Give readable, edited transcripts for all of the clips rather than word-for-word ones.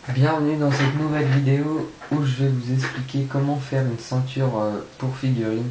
Bienvenue dans cette nouvelle vidéo où je vais vous expliquer comment faire une ceinture pour figurine.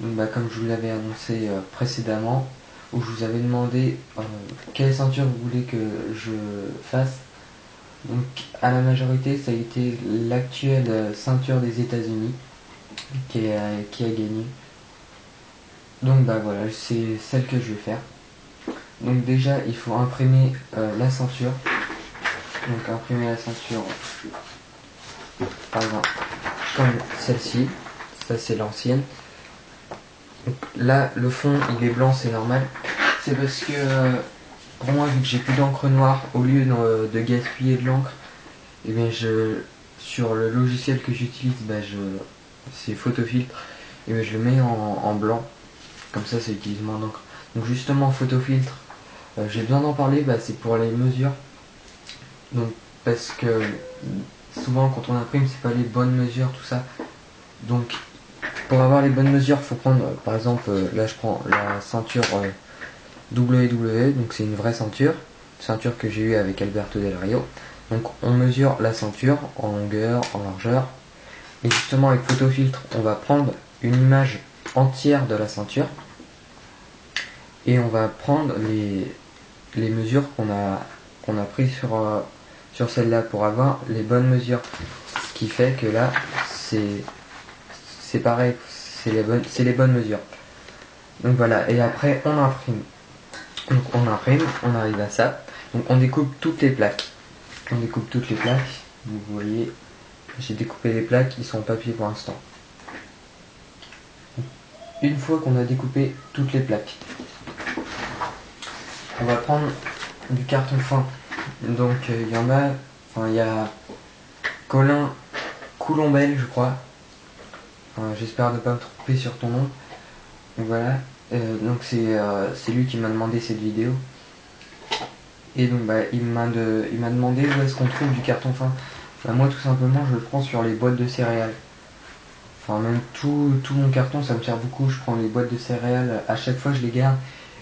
Donc, comme je vous l'avais annoncé précédemment, où je vous avais demandé quelle ceinture vous voulez que je fasse. Donc à la majorité ça a été l'actuelle ceinture des États-Unis qui a gagné. Donc voilà, c'est celle que je vais faire. Donc déjà il faut imprimer la ceinture. Donc imprimer la ceinture par exemple comme celle-ci. Ça c'est l'ancienne. Donc là le fond il est blanc, c'est normal. C'est parce que pour moi, vu que j'ai plus d'encre noire, au lieu de gaspiller de l'encre, et bien sur le logiciel que j'utilise, c'est Photofiltre, et bien je le mets en blanc. Comme ça utilise moins d'encre. Donc justement Photofiltre, j'ai besoin d'en parler, c'est pour les mesures. Donc parce que souvent quand on imprime c'est pas les bonnes mesures, tout ça. Donc pour avoir les bonnes mesures faut prendre par exemple là je prends la ceinture WW, donc c'est une vraie ceinture que j'ai eue avec Alberto Del Rio. Donc on mesure la ceinture en longueur, en largeur, et justement avec Photofiltre on va prendre une image entière de la ceinture et on va prendre les mesures qu'on a prises sur celle-là pour avoir les bonnes mesures. Ce qui fait que là c'est pareil, c'est les bonnes mesures. Donc voilà, et après on imprime. Donc on imprime, on arrive à ça. Donc on découpe toutes les plaques. Vous voyez, j'ai découpé les plaques, ils sont en papier pour l'instant. Une fois qu'on a découpé toutes les plaques, on va prendre du carton fin. Donc il y a Colin Coulombelle, je crois. J'espère ne pas me tromper sur ton nom. Donc voilà. Donc c'est lui qui m'a demandé cette vidéo. Et donc il m'a demandé où est-ce qu'on trouve du carton fin. Moi tout simplement je le prends sur les boîtes de céréales. Enfin même tout mon carton ça me sert beaucoup. Je prends les boîtes de céréales, à chaque fois je les garde.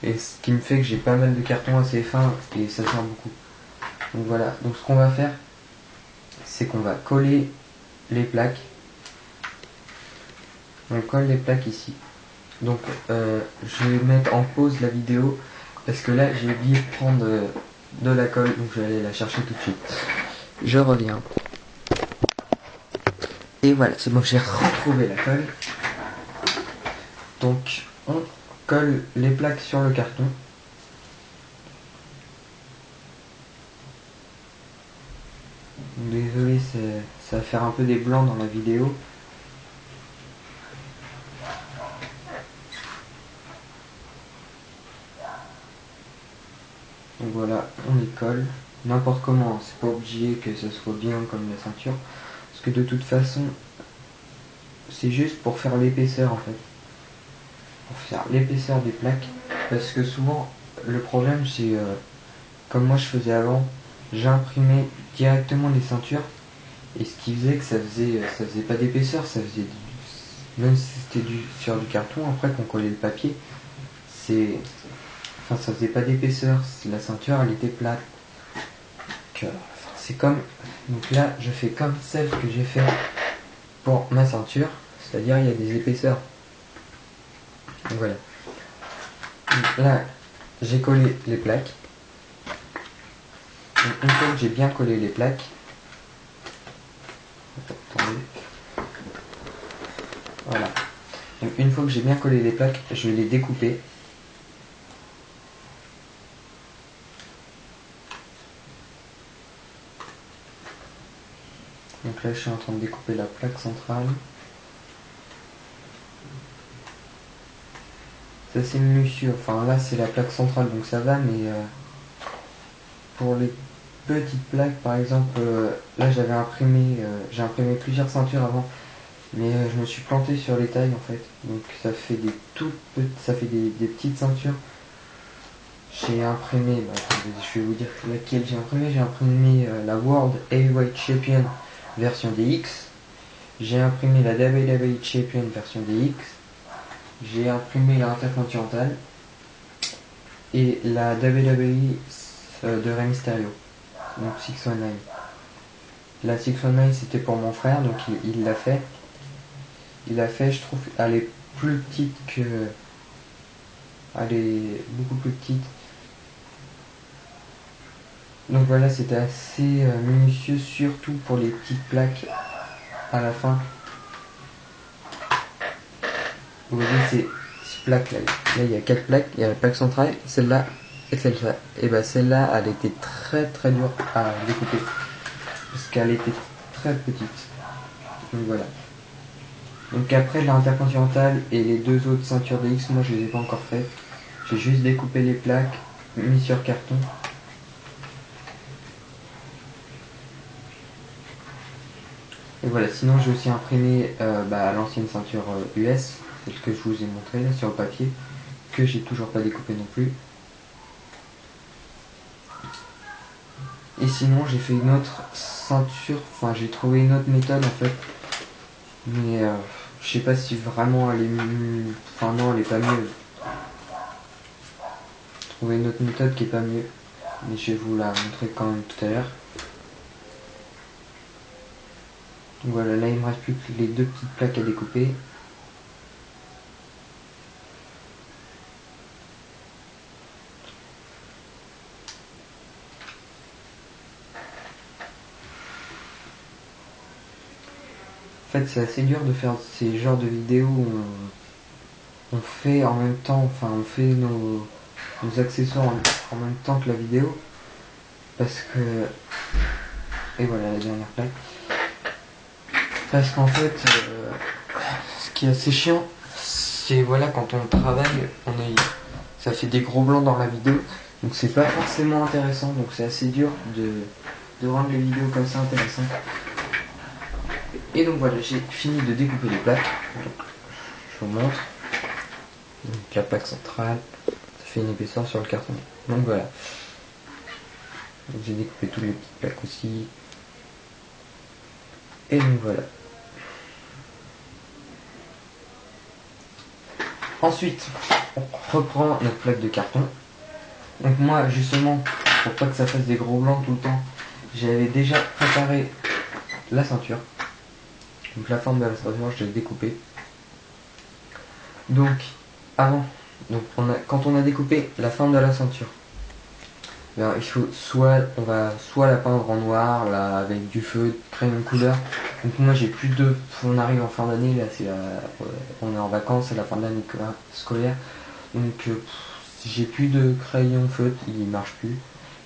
Et ce qui me fait que j'ai pas mal de cartons assez fins et ça sert beaucoup. Donc voilà, donc ce qu'on va faire, c'est qu'on va coller les plaques. On colle les plaques ici. Donc je vais mettre en pause la vidéo parce que là j'ai oublié de prendre de la colle, donc je vais aller la chercher tout de suite. Je reviens. Et voilà, c'est bon, j'ai retrouvé la colle. Donc on colle les plaques sur le carton. Désolé, ça va faire un peu des blancs dans la vidéo. Donc voilà, on les colle. N'importe comment, c'est pas obligé que ce soit bien comme la ceinture. Parce que de toute façon, c'est juste pour faire l'épaisseur en fait. Pour faire l'épaisseur des plaques. Parce que souvent, le problème c'est, comme moi je faisais avant, j'imprimais directement les ceintures. Et ce qui faisait que ça faisait pas d'épaisseur, ça faisait même si c'était sur du carton, après qu'on collait le papier, ça faisait pas d'épaisseur, la ceinture elle était plate. C'est comme, donc là je fais comme celle que j'ai fait pour ma ceinture, c'est-à-dire il y a des épaisseurs. Donc voilà. Donc là j'ai collé les plaques. Donc une fois que j'ai bien collé les plaques, attendez. Voilà. Donc une fois que j'ai bien collé les plaques, je vais les découper. Donc là je suis en train de découper la plaque centrale. Ça c'est minutieux, enfin là c'est la plaque centrale donc ça va, mais pour les petites plaques par exemple, là j'ai imprimé plusieurs ceintures avant, mais je me suis planté sur les tailles en fait, donc ça fait des petites ceintures. J'ai imprimé, je vais vous dire laquelle j'ai imprimé la World Heavyweight Champion version DX, j'ai imprimé la WWE Champion version DX, j'ai imprimé la Intercontinental et la WWE de Rey Mysterio, donc 619. La 619 c'était pour mon frère, donc il l'a fait. Il l'a fait, je trouve, elle est plus petite que... Elle est beaucoup plus petite. Donc voilà, c'était assez minutieux, surtout pour les petites plaques à la fin. Vous voyez ces plaques là. Là il y a 4 plaques, il y a la plaque centrale, celle-là et celle-là. Et bah celle-là, elle était très très dure à découper. Parce qu'elle était très petite. Donc voilà. Donc après l'intercontinental et les deux autres ceintures DX, moi je les ai pas encore faites. J'ai juste découpé les plaques, mis sur carton. Et voilà, sinon j'ai aussi imprimé l'ancienne ceinture US, celle que je vous ai montré là sur le papier, que j'ai toujours pas découpé non plus. Et sinon j'ai fait une autre ceinture, enfin j'ai trouvé une autre méthode en fait, mais je sais pas si vraiment elle est mieux, enfin non elle est pas mieux. J'ai trouvé une autre méthode qui est pas mieux, mais je vais vous la montrer quand même tout à l'heure. Donc voilà, là il me reste plus que les deux petites plaques à découper. En fait c'est assez dur de faire ces genres de vidéos où on fait en même temps, enfin on fait nos accessoires en même temps que la vidéo. Parce que... Et voilà la dernière plaque. Parce qu'en fait, ce qui est assez chiant, c'est voilà quand on travaille, ça fait des gros blancs dans la vidéo. Donc c'est pas forcément intéressant, donc c'est assez dur de rendre les vidéos comme ça intéressantes. Et donc voilà, j'ai fini de découper les plaques. Donc, je vous montre. Donc la plaque centrale, ça fait une épaisseur sur le carton. Donc voilà. J'ai découpé toutes les petites plaques aussi. Et donc voilà. Ensuite, on reprend notre plaque de carton. Donc moi, justement, pour pas que ça fasse des gros blancs tout le temps, j'avais déjà préparé la ceinture. Donc la forme de la ceinture, je l'ai découpée. Donc, avant, quand on a découpé la forme de la ceinture, bien, il faut on va soit la peindre en noir, là, avec du feu, crayon de couleur. Donc moi j'ai plus de, on arrive en fin d'année, là on est en vacances, c'est la fin de l'année scolaire. Donc j'ai plus de crayon feutre, il marche plus.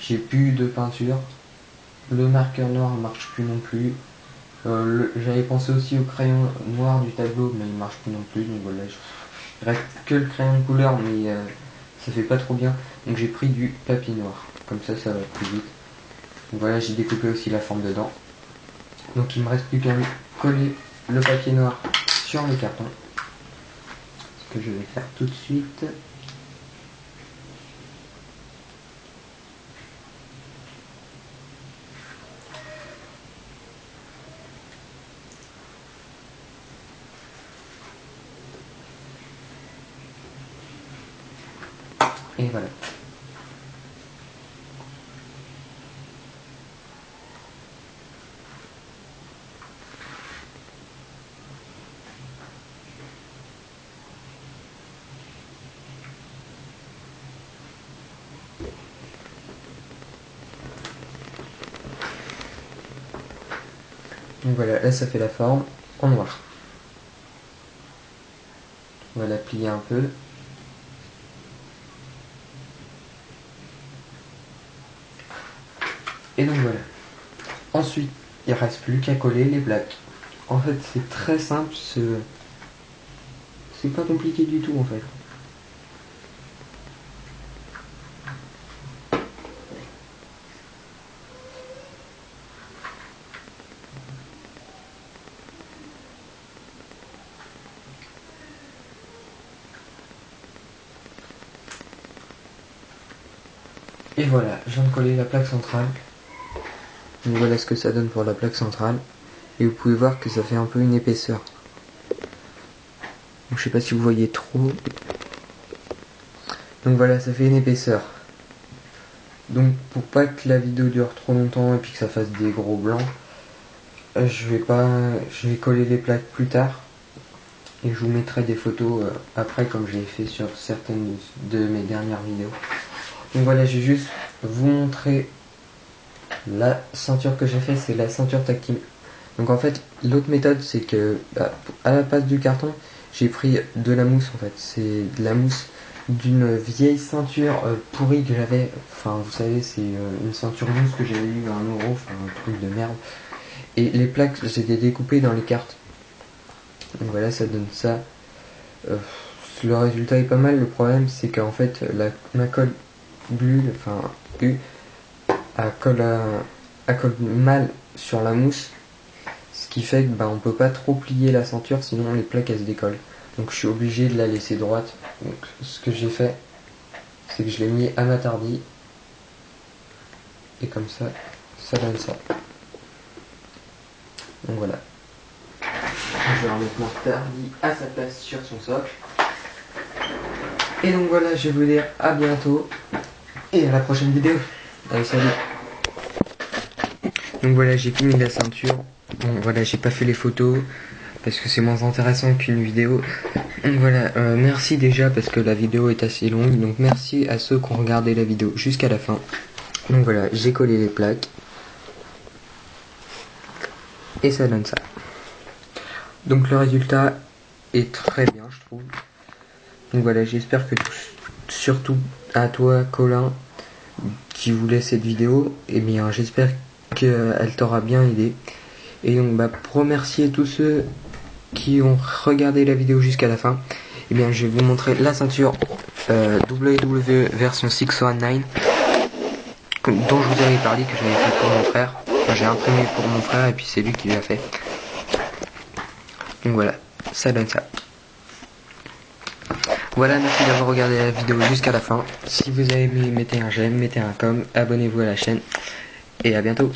J'ai plus de peinture. Le marqueur noir marche plus non plus. J'avais pensé aussi au crayon noir du tableau, mais il marche plus non plus. Donc voilà, il reste que le crayon de couleur, mais ça fait pas trop bien. Donc j'ai pris du papier noir. Comme ça va plus vite. Donc voilà, j'ai découpé aussi la forme dedans. Donc il me reste plus qu'à coller le papier noir sur le carton. Ce que je vais faire tout de suite. Et voilà. Donc voilà, là ça fait la forme en noir. On va la plier un peu. Et donc voilà. Ensuite, il ne reste plus qu'à coller les plaques. En fait, c'est très simple, c'est pas compliqué du tout en fait. Et voilà, je viens de coller la plaque centrale. Donc voilà ce que ça donne pour la plaque centrale. Et vous pouvez voir que ça fait un peu une épaisseur. Donc, je sais pas si vous voyez trop. Donc voilà, ça fait une épaisseur. Donc pour pas que la vidéo dure trop longtemps et puis que ça fasse des gros blancs, je vais coller les plaques plus tard et je vous mettrai des photos après comme je l'ai fait sur certaines de mes dernières vidéos. Donc voilà, je vais juste vous montrer la ceinture que j'ai fait, c'est la ceinture tactile. Donc en fait, l'autre méthode c'est que à la place du carton, j'ai pris de la mousse en fait. C'est de la mousse d'une vieille ceinture pourrie que j'avais. Enfin, vous savez, c'est une ceinture mousse que j'avais eu à 1 euro, enfin un truc de merde. Et les plaques, j'étais découpées dans les cartes. Donc voilà, ça donne ça. Le résultat est pas mal. Le problème, c'est qu'en fait, ma colle glue, enfin U, elle colle mal sur la mousse. Ce qui fait que on peut pas trop plier la ceinture, sinon les plaques elles se décollent. Donc je suis obligé de la laisser droite. Donc ce que j'ai fait, c'est que je l'ai mis à ma tardie. Et comme ça, ça donne ça. Donc voilà. Je vais remettre mon tardis à sa place sur son socle. Et donc voilà, je vais vous dire à bientôt. Et à la prochaine vidéo. Allez, salut. Donc voilà, j'ai fini la ceinture. Bon voilà, j'ai pas fait les photos parce que c'est moins intéressant qu'une vidéo. Donc voilà, merci déjà parce que la vidéo est assez longue. Donc merci à ceux qui ont regardé la vidéo jusqu'à la fin. Donc voilà, j'ai collé les plaques. Et ça donne ça. Donc le résultat est très bien, je trouve. Donc voilà, j'espère que surtout à toi Colin qui voulait cette vidéo, et bien j'espère qu'elle t'aura bien aidé. Et donc pour remercier tous ceux qui ont regardé la vidéo jusqu'à la fin, et bien je vais vous montrer la ceinture WWE version 619 dont je vous avais parlé, que j'avais fait pour mon frère. Enfin, j'ai imprimé pour mon frère et puis c'est lui qui l'a fait. Donc voilà, ça donne ça. Voilà, merci d'avoir regardé la vidéo jusqu'à la fin. Si vous avez aimé, mettez un j'aime, mettez un com, abonnez-vous à la chaîne et à bientôt.